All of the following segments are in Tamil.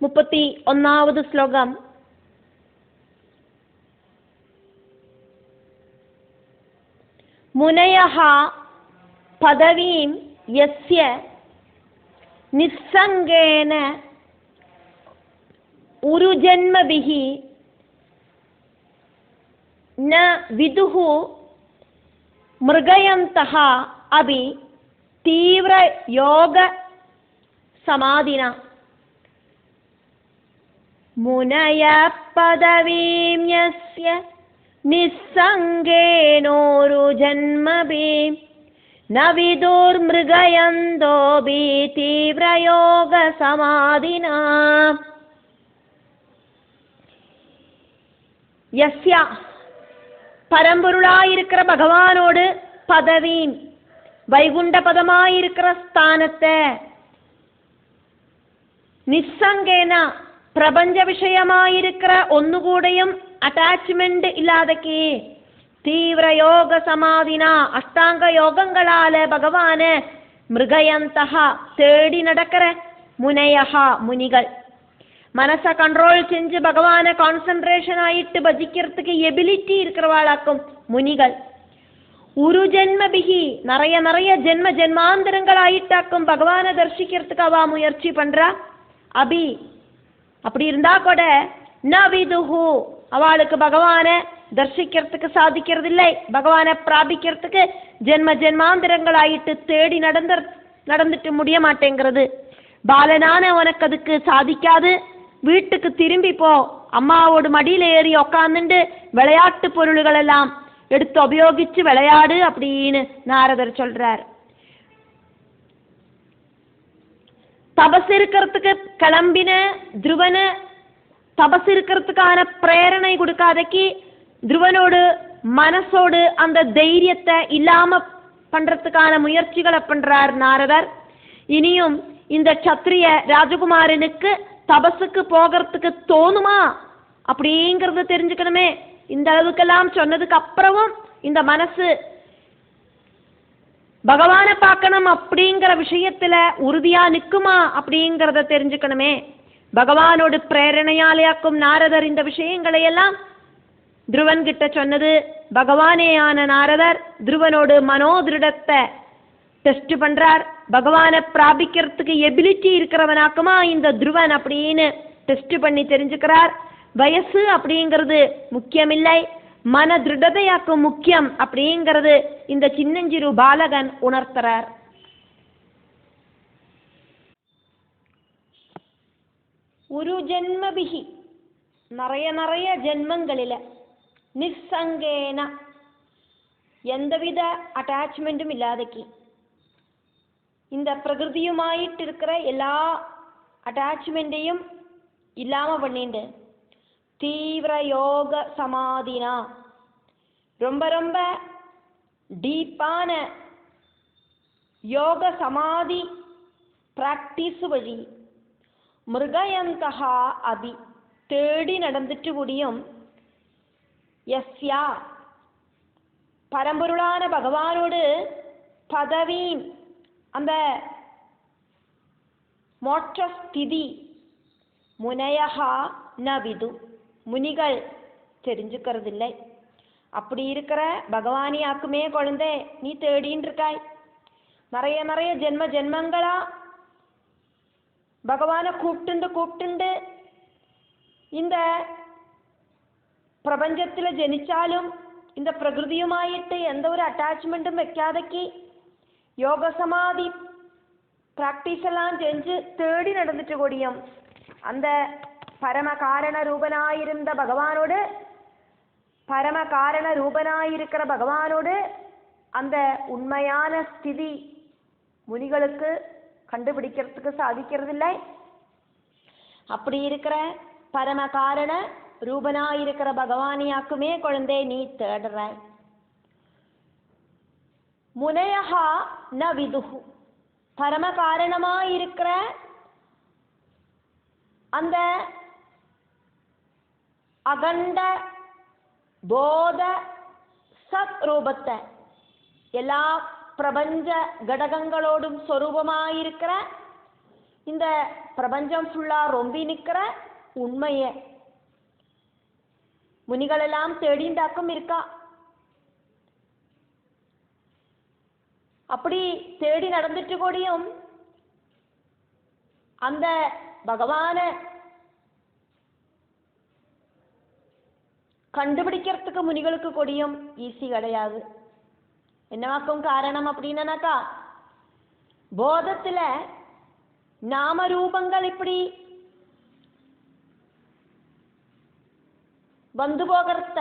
31வது ശ്ലോകം. മുനയഃ പദവീം യസ്യ നിസ്സംഗേന ഉരുജന്മഭിഃ ന വിദുഃ മൃഗയന്തഃ അപി തീവ്ര യോഗ സമാധിന. മുനയഃ പദവീം യസ്യ നിസ്സംഗേനോരുജന്മഭിഃ ന വിദുർമൃഗയന്തോപി തീവ്രയോഗ സമാധിന. യസ്യ பரம்பொருளாயிருக்கிற பகவானோடு பதவியும் வைகுண்ட பதமாயிருக்கிற ஸ்தானத்தை நிஸ்ஸங்கேன பிரபஞ்ச விஷயமாயிருக்கிற ஒന്നുകൂടെയും അറ്റാച്ച്മെന്റ് ഇല്ലാതെക്ക് തീവ്ര യോഗ സമാധിന അഷ്ടാംഗ യോഗങ്ങളാല് ഭഗവാന് മൃഗയന്തഃ തേടി നടക്കற മുനയഃ മുനികൾ മനസ്സ കൺട്രോൾ செஞ்சு பகவானை கான்சென்ட்ரேஷன் ஆயிட்டு பஜிக்கிறதுக்கு எபிலிட்டி இருக்கிறவாளாக்கும் முனிகள். ஒரு ஜென்மபிகி நிறைய ஜென்ம ஜென்மாந்தரங்கள் ஆயிட்டாக்கும் பகவானை தரிசிக்கிறதுக்கு அவ முயற்சி பண்றா. அபி அப்படி இருந்தா கூட ந விதுஹு அவளுக்கு பகவானை தரிசிக்கிறதுக்கு சாதிக்கிறதில்லை. பகவானை பிராபிக்கிறதுக்கு ஜென்ம ஜென்மாந்தரங்கள் ஆயிட்டு தேடி நடந்துட்டு முடிய மாட்டேங்கிறது. பாலனான உனக்கு அதுக்கு சாதிக்காது. வீட்டுக்கு திரும்பி போ. அம்மாவோட மடியில ஏறி உக்காந்துண்டு விளையாட்டு பொருள்கள் எல்லாம் எடுத்து உபயோகிச்சு விளையாடு அப்படின்னு நாரதர் சொல்றார். தபஸ் இருக்கிறதுக்கு கிளம்பின துருவனை தபஸ் இருக்கிறதுக்கான பிரேரணை கொடுக்காதக்கு துருவனோடு மனசோடு அந்த தைரியத்தை இல்லாம பண்றதுக்கான முயற்சிகளை பண்றார் நாரதர். இனியும் இந்த சத்திரிய ராஜகுமாரனுக்கு தபஸுக்கு போகிறதுக்கு தோணுமா அப்படிங்கிறத தெரிஞ்சுக்கணுமே. இந்த அளவுக்கெல்லாம் சொன்னதுக்கு அப்புறமும் இந்த மனசு பகவானை பார்க்கணும் அப்படிங்கிற விஷயத்துல உறுதியா நிற்குமா அப்படிங்கிறத தெரிஞ்சுக்கணுமே. பகவானோட பிரேரணையாலேயாக்கும் நாரதர் இந்த விஷயங்களை எல்லாம் துருவன் கிட்ட சொன்னது. பகவானேயான நாரதர் துருவனோடு மனோதிருடத்தை டெஸ்ட் பண்றார். பகவானை பிராபிக்கிறதுக்கு எபிலிட்டி இருக்கிறவனாக்குமா இந்த துருவன் அப்படின்னு டெஸ்ட் பண்ணி தெரிஞ்சுக்கிறார். வயசு அப்படிங்கிறது முக்கியமில்லை, மன திருடதையாக்கும் முக்கியம் அப்படிங்கிறது இந்த சின்னஞ்சிறு பாலகன் உணர்த்துறார். ஒரு ஜென்மபிகி நிறைய ஜென்மங்களில நிஸ்ஸங்கேன எந்தவித அட்டாச்மெண்ட்டும் இல்லாதக்கி இந்த பிரகிருதியுமாயிட்டு இருக்கிற எல்லா அட்டாச்மெண்ட்டையும் இல்லாம பண்ணிண்டு தீவிர யோக சமாதினா ரொம்ப டீப்பான யோக சமாதி பிராக்டிஸ் வழி மிருகயந்தகா அபி தேடி நடந்துட்டு முடியும். யஸ்யா பரம்பொருளான பகவானோடு பதவீம் அந்த மோட்சஸ்திதி முனையஹா ந விது முனிகள் தெரிஞ்சுக்கிறதில்லை. அப்படி இருக்கிற பகவானியாக்குமே குழந்தை நீ தேடின்னு இருக்காய். நிறைய ஜென்மங்களா பகவானை கூப்பிட்டுண்டு இந்த பிரபஞ்சத்தில் ஜனிச்சாலும் இந்த பிரகிருதியுமாயிட்டு எந்த ஒரு அட்டாச்மெண்ட்டும் வைக்காதக்கு யோக சமாதி பிராக்டிஸ் எல்லாம் செஞ்சு தேடி நடந்துட்டு கூடியும் அந்த பரம காரண ரூபனாயிருந்த பகவானோடு பரம காரண ரூபனாயிருக்கிற பகவானோடு அந்த உண்மையான ஸ்திதி முனிகளுக்கு கண்டுபிடிக்கிறதுக்கு சாதிக்கிறதில்லை. அப்படி இருக்கிற பரம காரண ரூபனாயிருக்கிற பகவானியாக்குமே குழந்தை நீ தேடுற. முனையஹா ந விதுஹு பரம காரணமாயிருக்கிற அந்த அகண்ட போத சத் ரூபத்தை எல்லா பிரபஞ்ச கடகங்களோடும் சொரூபமாயிருக்கிற இந்த பிரபஞ்சம் ஃபுல்லா ரொம்பி நிற்கிற உண்மையை முனிகளெல்லாம் தேடிண்டாக்கும் இருக்கா. அப்படி தேடி நடந்துட்டு கூடியும் அந்த பகவானை கண்டுபிடிக்கிறதுக்கு முனிகளுக்கு கொடியும் ஈஸி கிடையாது. என்னவாக்கும் காரணம் அப்படின்னாக்கா, போதத்துல நாமரூபங்கள் இப்படி வந்து போகிறத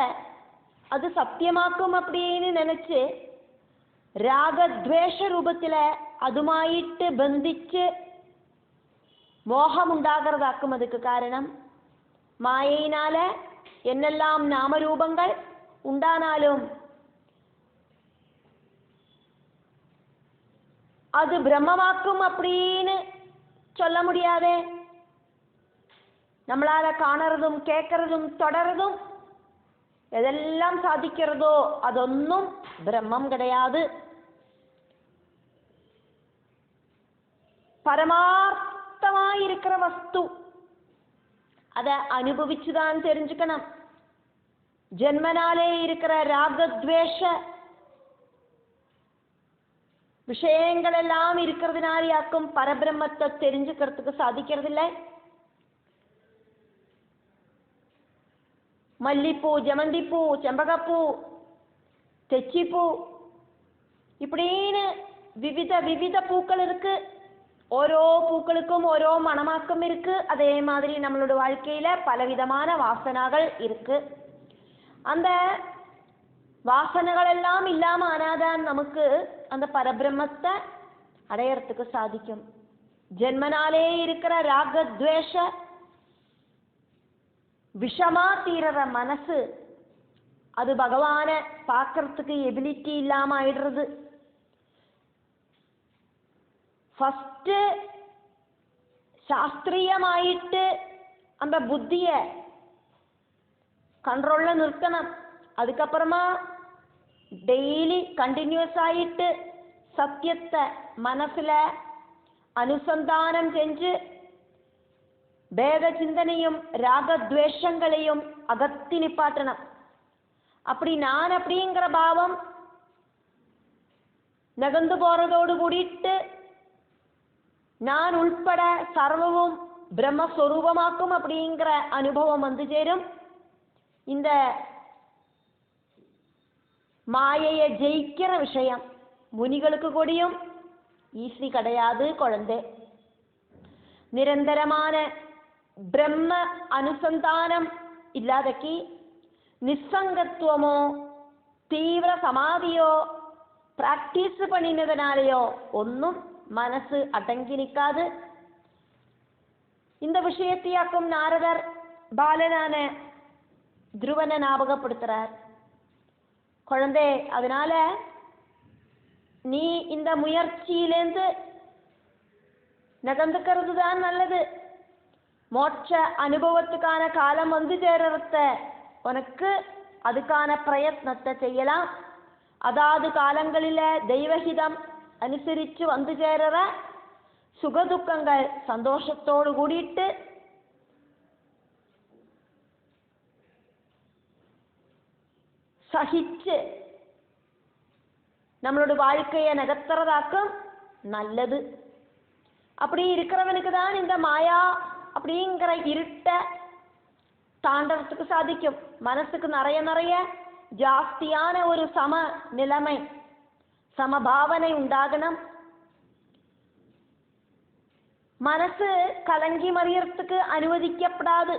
அது சத்தியமாக்கும் அப்படின்னு நினைச்சு ராகத்வேஷ ரூபத்துல അതുമായിട്ട് ബന്ധിച്ച് മോഹം ഉണ്ടാകുന്നതാക്കും. അതുക്ക് കാരണം മായയിനാല് എന്നെല്ലാം നാമരൂപങ്ങൾ ഉണ്ടാനാലും അത് ബ്രഹ്മമാക്കും அப்படின்னு சொல்ல முடியாதே. நம்மளால കാണുறதும் கேட்கறதும் தொடறதும் எதெல்லாம் சாதிக்கிறதோ അതൊന്നും ബ്രഹ്മം கிடையாது. பரமார்த்தமாயிருக்கிற வஸ்து அதை அனுபவிச்சுதான் தெரிஞ்சுக்கணும். ஜென்மனாலே இருக்கிற ராகத்வேஷ விஷயங்கள் எல்லாம் இருக்கிறதுனாலேயாக்கும் பரபிரம்மத்தை தெரிஞ்சுக்கிறதுக்கு சாதிக்கிறதில்லை. மல்லிப்பூ, ஜமந்திப்பூ, செம்பகப்பூ, தெச்சிப்பூ இப்படின்னு விவித பூக்கள் இருக்கு. ഓരോ പൂക്களுக்கும் ഓരോ மணமாக்கம் இருக்கு. அதே மாதிரி நம்மளோட வாழ்க்கையில பலவிதமான வாசனைகள் இருக்கு. அந்த வாசனைகள் எல்லாம் இல்லாம ஆனாதான் நமக்கு அந்த பரபிரம்மத்தை அடையறதுக்கு சாதிக்கும். ஜென்மனாலே இருக்கிற ராகத்வேஷ விஷமா தீரற மனசு அது பகவானை பார்க்கறதுக்கு எபிலிட்டி இல்லாம ஆயிடுறது. ഫസ്റ്റ് ശാസ്ത്രീയമായിട്ട് அந்த புத்தியை கண்ட்ரோலில் நிறுத்தணும். அதுக்கப்புறமா டெய்லி கண்டினியூஸ் ஆயிட்டு சத்தியத்தை மனசுல அனுசந்தானம் செஞ்சு பேத சிந்தனையும் ராகத்வேஷங்களையும் அகத்தி நிப்பாட்டணும். அப்படி நான் அப்படிங்கிற பாவம் நகர்ந்து போறதோடு கூடிட்டு நான் உள்பட சர்வமும் பிரம்மஸ்வரூபமாக்கும் அப்படிங்கிற அனுபவம் வந்து சேரும். இந்த மாயையை ஜெயிக்கிற விஷயம் முனிகளுக்கு கூடியும் ஈஸி கிடையாது குழந்தை. நிரந்தரமான பிரம்ம அனுசந்தானம் இல்லாதக்கி நிசங்கத்துவமோ தீவிர சமாதியோ பிராக்டிஸ் பண்ணினதுனாலேயோ ஒன்றும் மனசு அடங்கி நிற்காது. இந்த விஷயத்தையாக்கும் நாரதர் பாலனான துருவனை ஞாபகப்படுத்துறார். குழந்தை, அதனால நீ இந்த முயற்சியிலேருந்து நகர்ந்துக்கிறது தான் நல்லது. மோட்ச அனுபவத்துக்கான காலம் வந்து சேரத்த உனக்கு அதுக்கான பிரயத்னத்தை செய்யலாம். அதாவது காலங்களில தெய்வஹிதம் അനുസരിച്ച് വന്നു ചേരറ സുഖദുഃഖങ്ങൾ സന്തോഷത്തോടു കൂടിയിട്ട് സഹിച്ച് நம்மளோட வாழ்க்கையை நகர்த்துறதாக்கும் நல்லது. அப்படி இருக்கிறவனுக்கு தான் இந்த மாயா அப்படிங்கிற இருட்ட தாண்டறதுக்கு சாதிக்கும். மனசுக்கு நிறைய ஜாஸ்தியான ஒரு சம நிலைமை സമഭാവന ഉണ്ടാകണം. മനസ്സ് കലങ്കി മറിയறதுக்கு അനുവദിക്കപ്പെടാது.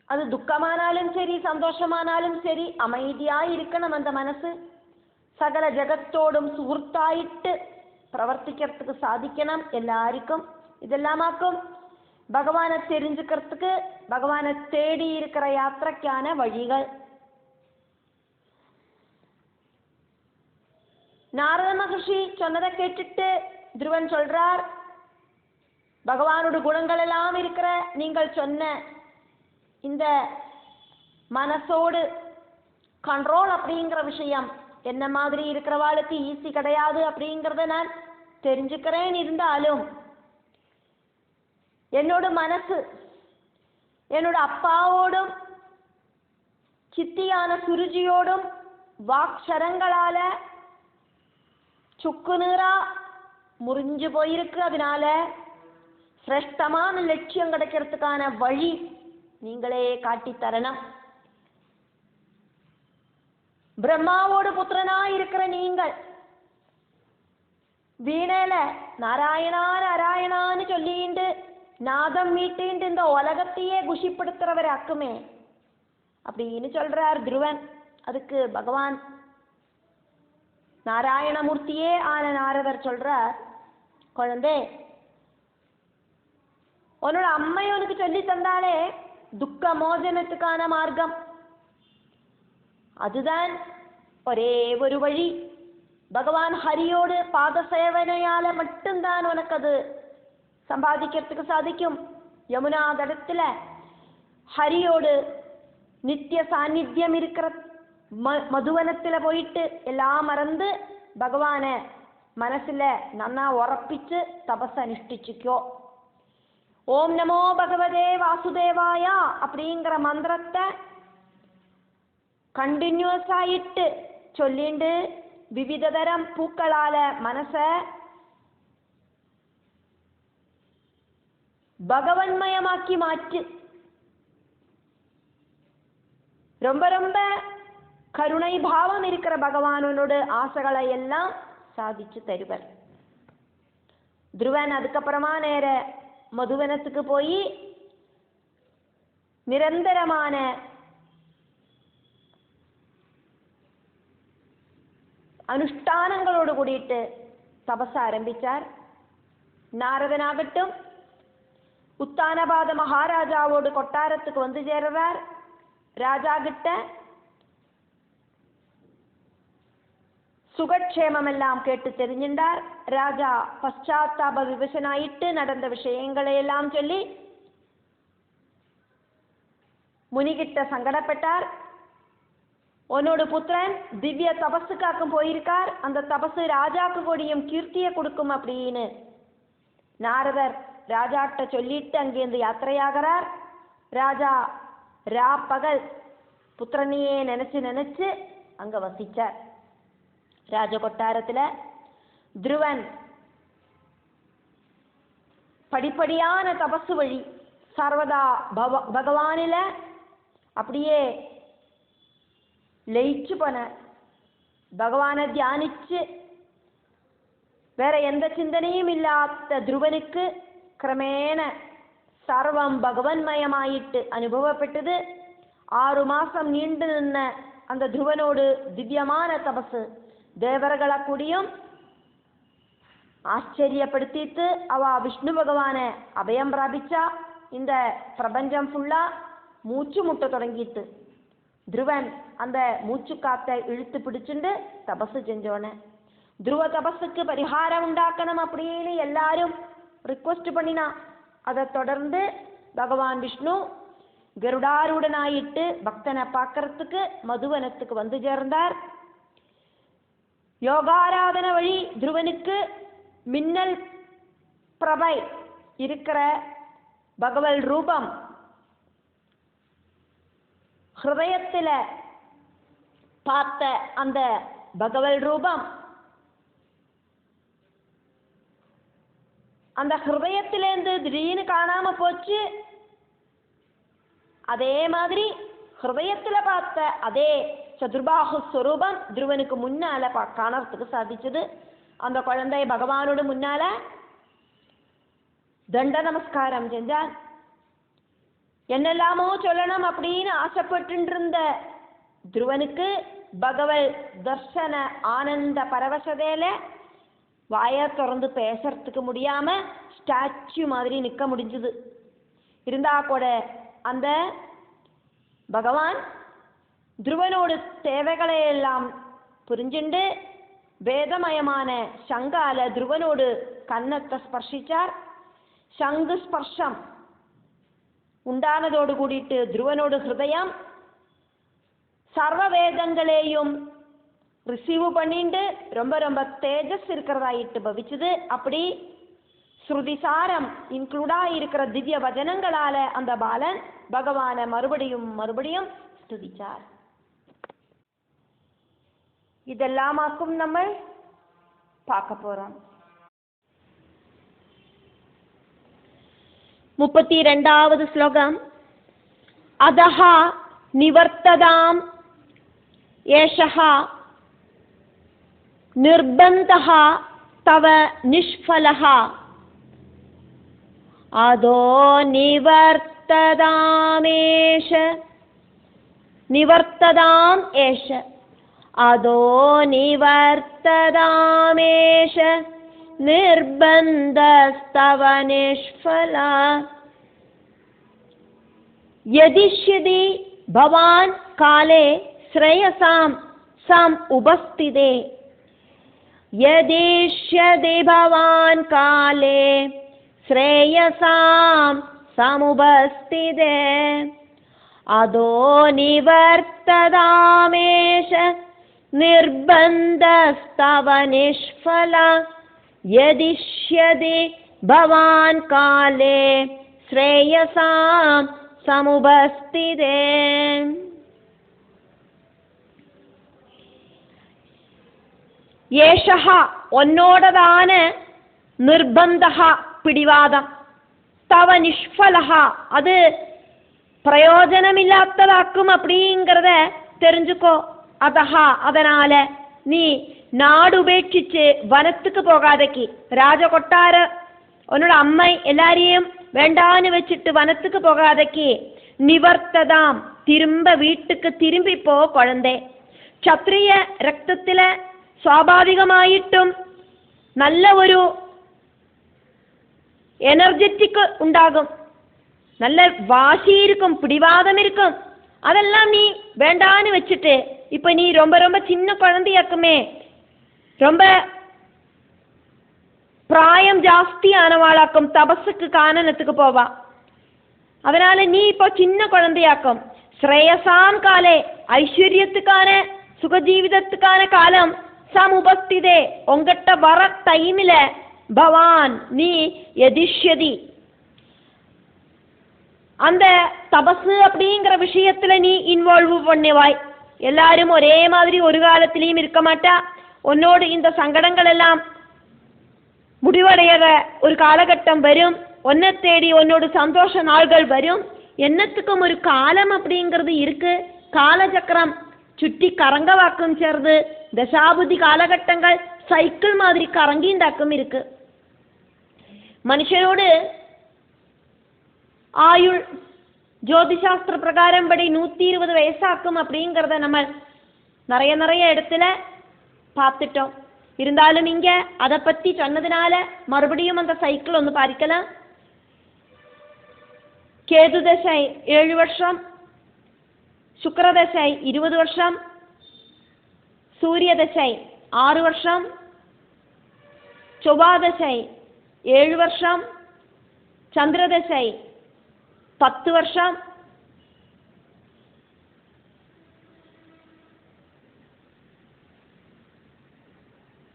அது துக்கமானாலும் சரி சந்தோஷமானாலும் சரி அமைதியாய் இருக்கணும். அந்த மனசு சகல ஜகத்தோடும் സുഹൃത്തായിട്ട് പ്രവർത്തിக்கிறதுக்கு சாதிக்கணும் எல்லாருக்கும். இதெல்லாமாக்கும் பகவானை தெரிஞ்சுக்கிறதுக்கு பகவானை தேடி இருக்கிற யாத்திரைக்கான வழிகள். நாரத மகர்ஷி சொன்னதை கேட்டுட்டு துருவன் சொல்றார், பகவானோட குணங்கள் எல்லாம் இருக்கிற நீங்கள் சொன்ன இந்த மனசோடு கண்ட்ரோல் அப்படிங்கிற விஷயம் என்ன மாதிரி இருக்கிறவாளுக்கு ஈஸி கிடையாது அப்படிங்கிறத நான் தெரிஞ்சுக்கிறேன். இருந்தாலும் என்னோட மனசு என்னோட அப்பாவோடும் சித்தியான சுருஜியோடும் வாக்ஷரங்களால சுக்கு நீரா முறிஞ்சு போயிருக்கு. அதனால சிரேஷ்டமான லட்சியம் கிடைக்கிறதுக்கான வழி நீங்களே காட்டி தரணும். பிரம்மாவோட புத்திரனா இருக்கிற நீங்கள் வீணையில நாராயணா நாராயணான்னு சொல்லிட்டு நாதம் மீட்டிண்டு இந்த உலகத்தையே குஷிப்படுத்துறவராக்குமே அப்படின்னு சொல்றார் துருவன். அதுக்கு பகவான் நாராயணமூர்த்தியே ஆன நாரதர் சொல்றார், குழந்தை உன்னோட அம்மை உனக்கு சொல்லி தந்தாலே துக்க மோசனத்துக்கான மார்க்கம், அதுதான் ஒரே ஒரு வழி. பகவான் ஹரியோடு பாத சேவனையால மட்டும்தான் உனக்கு அது சம்பாதிக்கிறதுக்கு சாதிக்கும். யமுனா தடத்துல ஹரியோடு நித்திய சாநித்தியம் இருக்கிற மதுவனத்துல போயிட்டு எல்லாம் மறந்து பகவான மனசுல நன்னா உறப்பிச்சு தபஸ் அனுஷ்டிச்சுக்கோ. ஓம் நமோ பகவதே வாசுதேவாயா அப்படிங்கிற மந்திரத்தை கண்டினியூஸ் ஆயிட்டு சொல்லிண்டு விவிததரம் பூக்களால மனச பகவன்மயமாக்கி மாற்று. ரொம்ப ரொம்ப கருணை பாவம் இருக்கிற பகவானோட ஆசைகளை எல்லாம் சாதிச்சு தருவர். துருவன் அதுக்கப்புறமா நேர மதுவனத்துக்கு போய் நிரந்தரமான அனுஷ்டானங்களோடு கூடிட்டு தபச ஆரம்பிச்சார். நாரதனாகட்டும் உத்தானபாத மகாராஜாவோடு கொட்டாரத்துக்கு வந்து சேர்றார். ராஜா கிட்ட சுகக்ஷேமம் எல்லாம் கேட்டு தெரிஞ்சின்றார். ராஜா பశ్చాத்தாப விவசனாயிட்டு நடந்த விஷயங்களை எல்லாம் சொல்லி முனிகிட்ட சங்கடப்பட்டார். உன்னோட புத்திரன் திவ்ய தபஸுக்காக்கும் போயிருக்கார், அந்த தபசு ராஜாக்கு கூடியும் கீர்த்தியை கொடுக்கும் அப்படின்னு நாரதர் ராஜாட்ட சொல்லிட்டு அங்கேருந்து யாத்திரையாகிறார். ராஜா ரா பகல் புத்திரனையே நினைச்சு நினைச்சு அங்க வசிச்சார். ராஜ கொட்டாரத்துல துருவன் படிப்படியான தபசு வழி சர்வதா பகவானில அப்படியே லயிச்சு போன. பகவானை தியானிச்சு வேற எந்த சிந்தனையும் இல்லாத துருவனுக்கு கிரமேண சர்வம் பகவன்மயமாயிட்டு அனுபவப்பட்டது. 6 மாசம் நீண்டு நின்ன அந்த துருவனோடு திவ்யமான தபசு தேவர்களை கூடியும் ஆச்சரியப்படுத்திட்டு அவ விஷ்ணு பகவான அபயம் பிராபிச்சா. இந்த பிரபஞ்சம் ஃபுல்லா மூச்சு முட்ட தொடங்கிட்டு துருவன் அந்த மூச்சு காத்தை இழுத்து பிடிச்சுண்டு தபசு செஞ்சோன துருவ தபஸுக்கு பரிகாரம் உண்டாக்கணும் அப்படின்னு எல்லாரும் ரிக்வெஸ்ட் பண்ணினா. அதை தொடர்ந்து பகவான் விஷ்ணு கருடாரூடனாயிட்டு பக்தனை பார்க்கறதுக்கு மதுவனத்துக்கு வந்து சேர்ந்தார். யோகாராதன வழி துருவனுக்கு மின்னல் பிரபை இருக்கிற பகவல் ரூபம் ஹிருதயத்தில் பார்த்த அந்த பகவல் ரூபம் அந்த ஹிருதயத்திலேருந்து திடீர்னு காணாம போச்சு. அதே மாதிரி ஹிருதயத்தில் பார்த்த அதே சதுர்பாஹு ஸ்வரூபம் துருவனுக்கு முன்னால காணறதுக்கு சாதிச்சது. அந்த குழந்தை பகவானோட முன்னால தண்ட நமஸ்காரம் செஞ்சான். என்னெல்லாமோ சொல்லணும் அப்படின்னு ஆசைப்பட்டு இருந்த துருவனுக்கு பகவல் தர்சன ஆனந்த பரவசதையில வாயை திறந்து பேசுறதுக்கு முடியாம ஸ்டாச்சு மாதிரி நிற்க முடிஞ்சது. இருந்தா கூட அந்த பகவான் துருவனோட தேவைகளை எல்லாம் புரிஞ்சுண்டு வேதமயமான சங்கால துருவனோடு கன்னத்தை ஸ்பர்ஷிச்சார். சங்கு ஸ்பர்ஷம் உண்டானதோடு கூடிட்டு துருவனோடு ஹிருதயம் சர்வ வேதங்களையும் ரிசீவ் பண்ணிட்டு ரொம்ப ரொம்ப தேஜஸ் இருக்கிறதாயிட்டு பவிச்சுது. அப்படி ஸ்ருதிசாரம் இன்க்ளூடாயிருக்கிற திவ்ய வச்சனங்களால அந்த பாலன் பகவானை மறுபடியும் மறுபடியும் ஸ்துதிச்சார். இதெல்லாமாக்கும் நம்ம பார்க்க போறோம். 32வது ஸ்லோகம். அதஹ நிவர்த்ததாம் ஏஷஹ நிர்பந்தஹ தவ நிஷ்ஃபலஹ அதோ நிவர்த்ததாமேஷ நிவர்த்ததாம் ஏஷ அதோ நிவர்த்ததாமேஷ நிர்பந்தஸ்தவ நிஷ்ஃபலா யதிஷ்யதி பவான் காலே ஸ்ரேயசாம் சம் உபஸ்திதே யதிஷ்யதி பவான் காலே ஸ்ரேயசாம் சமுபஸ்திதே அதோ நிவர்த்ததாமேஷ நிர்பந்தஸ்தவ நிஷ்ஃபலா யதிஷ்யதி பவான் காலே ஸ்ரேயசாம் சமுபஸ்திதே. ஏஷஹ உன்னோடதான நிர்பந்தஹ பிடிவாதம் தவ நிஷ்ஃபலஹ அது பிரயோஜனமில்லாததாக்கும் அப்படிங்கிறத தெரிஞ்சுக்கோ. அதஹா அதனால நீ நாடு உபேட்சிச்சு வனத்துக்கு போகாதக்கி ராஜகொட்டார உன்னோட அம்மை எல்லாரையும் வேண்டான்னு வச்சுட்டு வனத்துக்கு போகாதக்கி நிவர்த்ததாம் திரும்ப வீட்டுக்கு திரும்பி போ குழந்தை. ക്ഷത്രിയ രക്തത്തില് സ്വാഭാവികമായിട്ടും നല്ല ഒരു எனர்ஜெட்டிக் உண்டாகும், நல்ல வாசி இருக்கும், பிடிவாதம் இருக்கும். அதெல்லாம் நீ வேண்டான்னு வச்சுட்டு இப்போ நீ ரொம்ப ரொம்ப சின்ன குழந்தையாக்குமே, ரொம்ப பிராயம் ஜாஸ்தியானவாளாக்கும், தபஸுக்கு கானனத்துக்கு போவா. அதனால நீ இப்போ சின்ன குழந்தையாக்கும். ஸ்ரேயசாம் காலே ஐஸ்வர்யத்துக்கான சுகஜீவிதத்துக்கான காலம் சமுபஸ்திதே உங்ககிட்ட வர டைமில் பவான் நீ எதிஷ்யதி அந்த தபசு அப்படிங்கிற விஷயத்துல நீ இன்வால்வ் பண்ணுவாய். எல்லாரும் ஒரே மாதிரி ஒரு காலத்திலையும் இருக்க மாட்டா. உன்னோடு இந்த சங்கடங்கள் எல்லாம் முடிவடைகிற ஒரு காலகட்டம் வரும். ஒன்னை தேடி உன்னோட சந்தோஷ நாள்கள் வரும். என்னத்துக்கும் ஒரு காலம் அப்படிங்கிறது இருக்கு. காலச்சக்கரம் சுற்றி கரங்கவாக்கும் சேர்ந்து தசாபுதி காலகட்டங்கள் சைக்கிள் மாதிரி கரங்கிண்டாக்கும் இருக்கு. മനുഷ്യനോട് ആയുൾ ജ്യോതിശാസ്ത്ര പ്രകാരം പടി 120 വയസ്സാക്കും அப்படிங்கிறத நம்ம நிறைய இடத்துல பார்த்துட்டோம். இருந்தாலும் இங்க அதை பற்றி சொன்னதுனால மறுபடியும் அந்த சைக்கிள் ஒன்று பார்க்கலாம். கேது தசை 7 வருஷம், சுக்கிரதசை 20 வருஷம், சூரிய தசை 6 வருஷம், ചൊവ്വാദശை 7 வருஷம், சந்திரதசை 10 வருஷம்,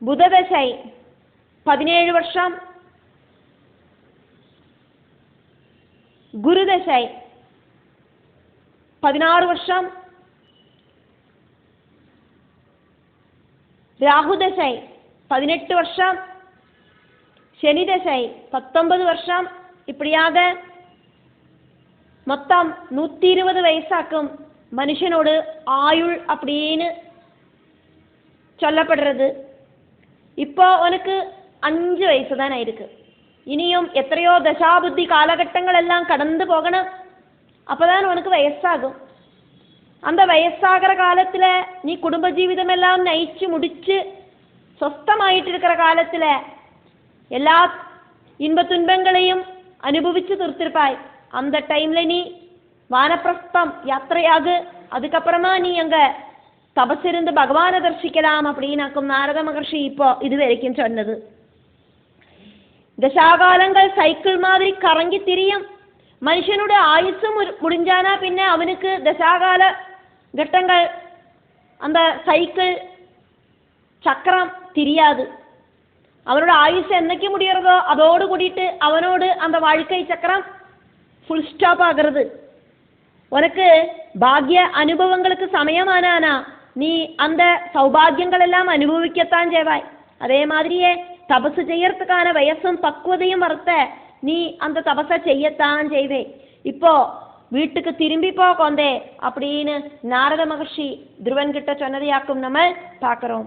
புததசை 17 வருஷம், குருதசை 16 வருஷம், ராகுதசை 18 வருஷம், ശനി ദശை 19 வருஷம். இப்படியாக மொத்தம் 120 வயசாக்கும் மனுஷனோட ஆயுள் அப்படின்னு சொல்லப்படுறது. இப்போ உனக்கு 5 வயசு தானே இருக்கு. இனியும் எத்தனையோ தசாபுத்தி காலகட்டங்கள் எல்லாம் கடந்து போகணும். அப்போதான் உனக்கு வயசாகும். அந்த வயசாகிற காலத்தில் நீ குடும்ப ஜீவிதம் எல்லாம் நயிச்சு முடிச்சு சொஸ்தமாயிட்டு இருக்கிற காலத்தில் எல்லா இன்ப துன்பங்களையும் அனுபவிச்சு தீர்த்திருப்பாய். அந்த டைமில் நீ வானப்பிரஸ்தம் யாத்திரையாகு. அதுக்கப்புறமா நீ அங்கே தபசிருந்து பகவானை தரிசிக்கலாம் அப்படின்னாக்கும் நாரத மகர்ஷி இப்போ இது வரைக்கும் சொன்னது. தசாகாலங்கள் சைக்கிள் மாதிரி கறங்கி திரியும். மனுஷனோட ஆயுசு முடிஞ்சானா பின்ன அவனுக்கு தசாகால கட்டங்கள் அந்த சைக்கிள் சக்கரம் தெரியாது. அவனோட ஆயுசு என்னைக்கு முடியறதோ அதோடு கூட்டிட்டு அவனோடு அந்த வாழ்க்கை சக்கரம் ஃபுல் ஸ்டாப் ஆகிறது. உனக்கு பாக்ய அனுபவங்களுக்கு சமயமானானா நீ அந்த சௌபாகியங்கள் எல்லாம் அனுபவிக்கத்தான் செய்வாய். அதே மாதிரியே தபசு செய்யறதுக்கான வயசும் பக்குவதையும் வரத்த நீ அந்த தபசை செய்யத்தான் செய்வே. இப்போ வீட்டுக்கு திரும்பி போகந்தே அப்படின்னு நாரத மகர்ஷி துருவன் கிட்ட சொன்னதையாக்கும் நம்ம பார்க்கிறோம்.